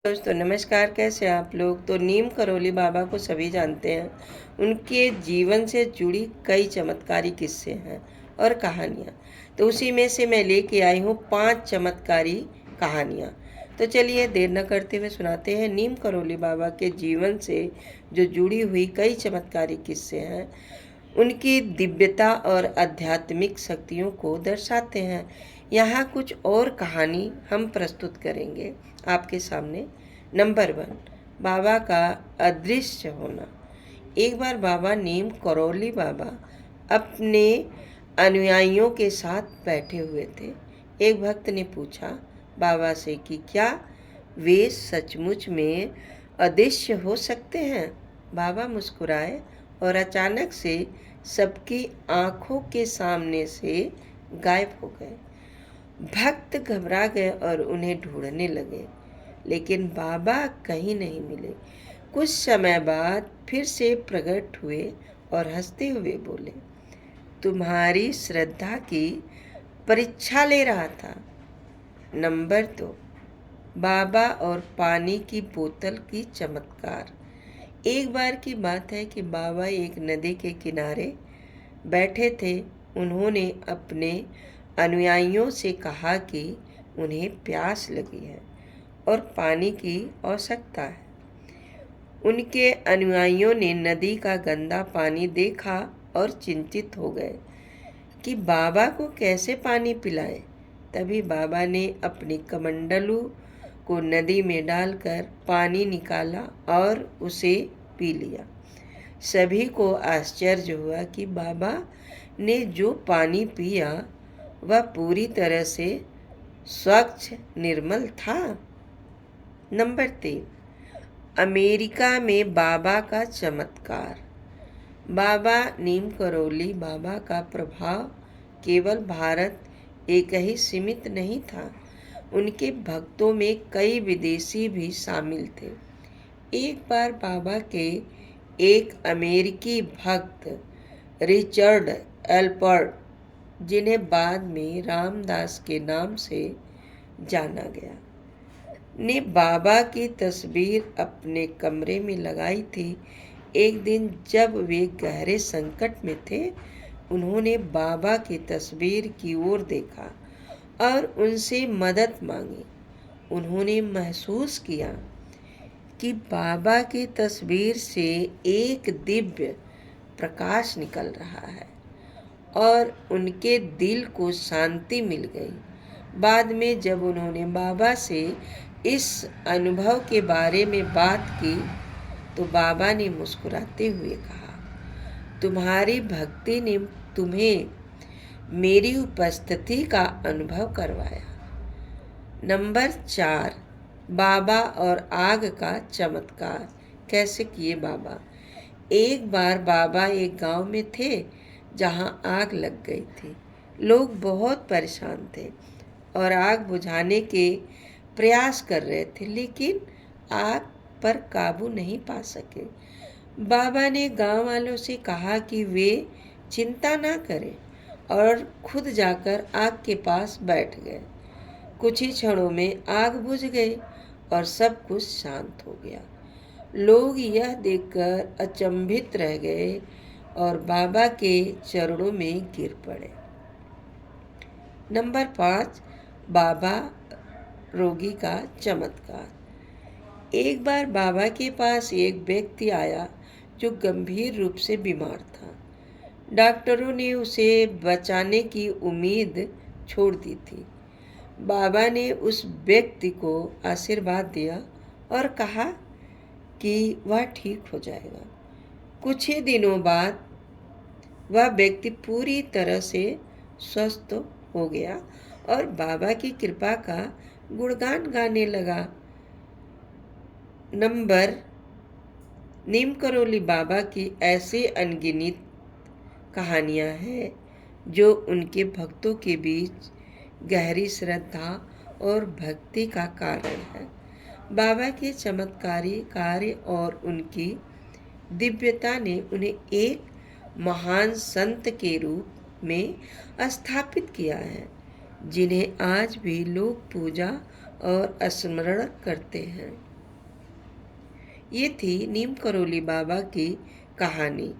दोस्तों नमस्कार। कैसे हैं आप लोग। तो नीम करौली बाबा को सभी जानते हैं। उनके जीवन से जुड़ी कई चमत्कारी किस्से हैं और कहानियाँ। तो उसी में से मैं लेके आई हूँ 5 चमत्कारी कहानियाँ। तो चलिए देर न करते हुए सुनाते हैं। नीम करौली बाबा के जीवन से जो जुड़ी हुई कई चमत्कारी किस्से हैं, उनकी दिव्यता और आध्यात्मिक शक्तियों को दर्शाते हैं। यहाँ कुछ और कहानी हम प्रस्तुत करेंगे आपके सामने। नंबर 1, बाबा का अदृश्य होना। एक बार बाबा नीम करौली बाबा अपने अनुयायियों के साथ बैठे हुए थे। एक भक्त ने पूछा बाबा से कि क्या वे सचमुच में अदृश्य हो सकते हैं। बाबा मुस्कुराए और अचानक से सबकी आंखों के सामने से गायब हो गए। भक्त घबरा गए और उन्हें ढूंढने लगे, लेकिन बाबा कहीं नहीं मिले। कुछ समय बाद फिर से प्रकट हुए और हंसते हुए बोले, तुम्हारी श्रद्धा की परीक्षा ले रहा था। नंबर 2, बाबा और पानी की बोतल की चमत्कार। एक बार की बात है कि बाबा एक नदी के किनारे बैठे थे। उन्होंने अपने अनुयायियों से कहा कि उन्हें प्यास लगी है और पानी की आवश्यकता है। उनके अनुयायियों ने नदी का गंदा पानी देखा और चिंतित हो गए कि बाबा को कैसे पानी पिलाएं। तभी बाबा ने अपनी कमंडलू को नदी में डालकर पानी निकाला और उसे पी लिया। सभी को आश्चर्य हुआ कि बाबा ने जो पानी पिया वह पूरी तरह से स्वच्छ निर्मल था। नंबर 3, अमेरिका में बाबा का चमत्कार। बाबा नीम करौली बाबा का प्रभाव केवल भारत एक ही सीमित नहीं था। उनके भक्तों में कई विदेशी भी शामिल थे। एक बार बाबा के एक अमेरिकी भक्त रिचर्ड एल्पर्ट, जिन्हें बाद में रामदास के नाम से जाना गया, ने बाबा की तस्वीर अपने कमरे में लगाई थी। एक दिन जब वे गहरे संकट में थे, उन्होंने बाबा की तस्वीर की ओर देखा और उनसे मदद मांगी। उन्होंने महसूस किया कि बाबा की तस्वीर से एक दिव्य प्रकाश निकल रहा है और उनके दिल को शांति मिल गई। बाद में जब उन्होंने बाबा से इस अनुभव के बारे में बात की तो बाबा ने मुस्कुराते हुए कहा, तुम्हारी भक्ति ने तुम्हें मेरी उपस्थिति का अनुभव करवाया। नंबर 4, बाबा और आग का चमत्कार। कैसे किए बाबा। एक बार बाबा एक गांव में थे जहां आग लग गई थी। लोग बहुत परेशान थे और आग बुझाने के प्रयास कर रहे थे, लेकिन आग पर काबू नहीं पा सके। बाबा ने गांव वालों से कहा कि वे चिंता ना करें और खुद जाकर आग के पास बैठ गए। कुछ ही क्षणों में आग बुझ गई और सब कुछ शांत हो गया। लोग यह देखकर अचंभित रह गए और बाबा के चरणों में गिर पड़े। नंबर 5, बाबा रोगी का चमत्कार। एक बार बाबा के पास एक व्यक्ति आया जो गंभीर रूप से बीमार था। डॉक्टरों ने उसे बचाने की उम्मीद छोड़ दी थी। बाबा ने उस व्यक्ति को आशीर्वाद दिया और कहा कि वह ठीक हो जाएगा। कुछ ही दिनों बाद वह व्यक्ति पूरी तरह से स्वस्थ हो गया और बाबा की कृपा का गुणगान गाने लगा। नंबर नीम करौली बाबा की ऐसी अनगिनत कहानियाँ हैं जो उनके भक्तों के बीच गहरी श्रद्धा और भक्ति का कारण है। बाबा के चमत्कारी कार्य और उनकी दिव्यता ने उन्हें एक महान संत के रूप में स्थापित किया है, जिन्हें आज भी लोग पूजा और स्मरण करते हैं। ये थी नीम करोली बाबा की कहानी।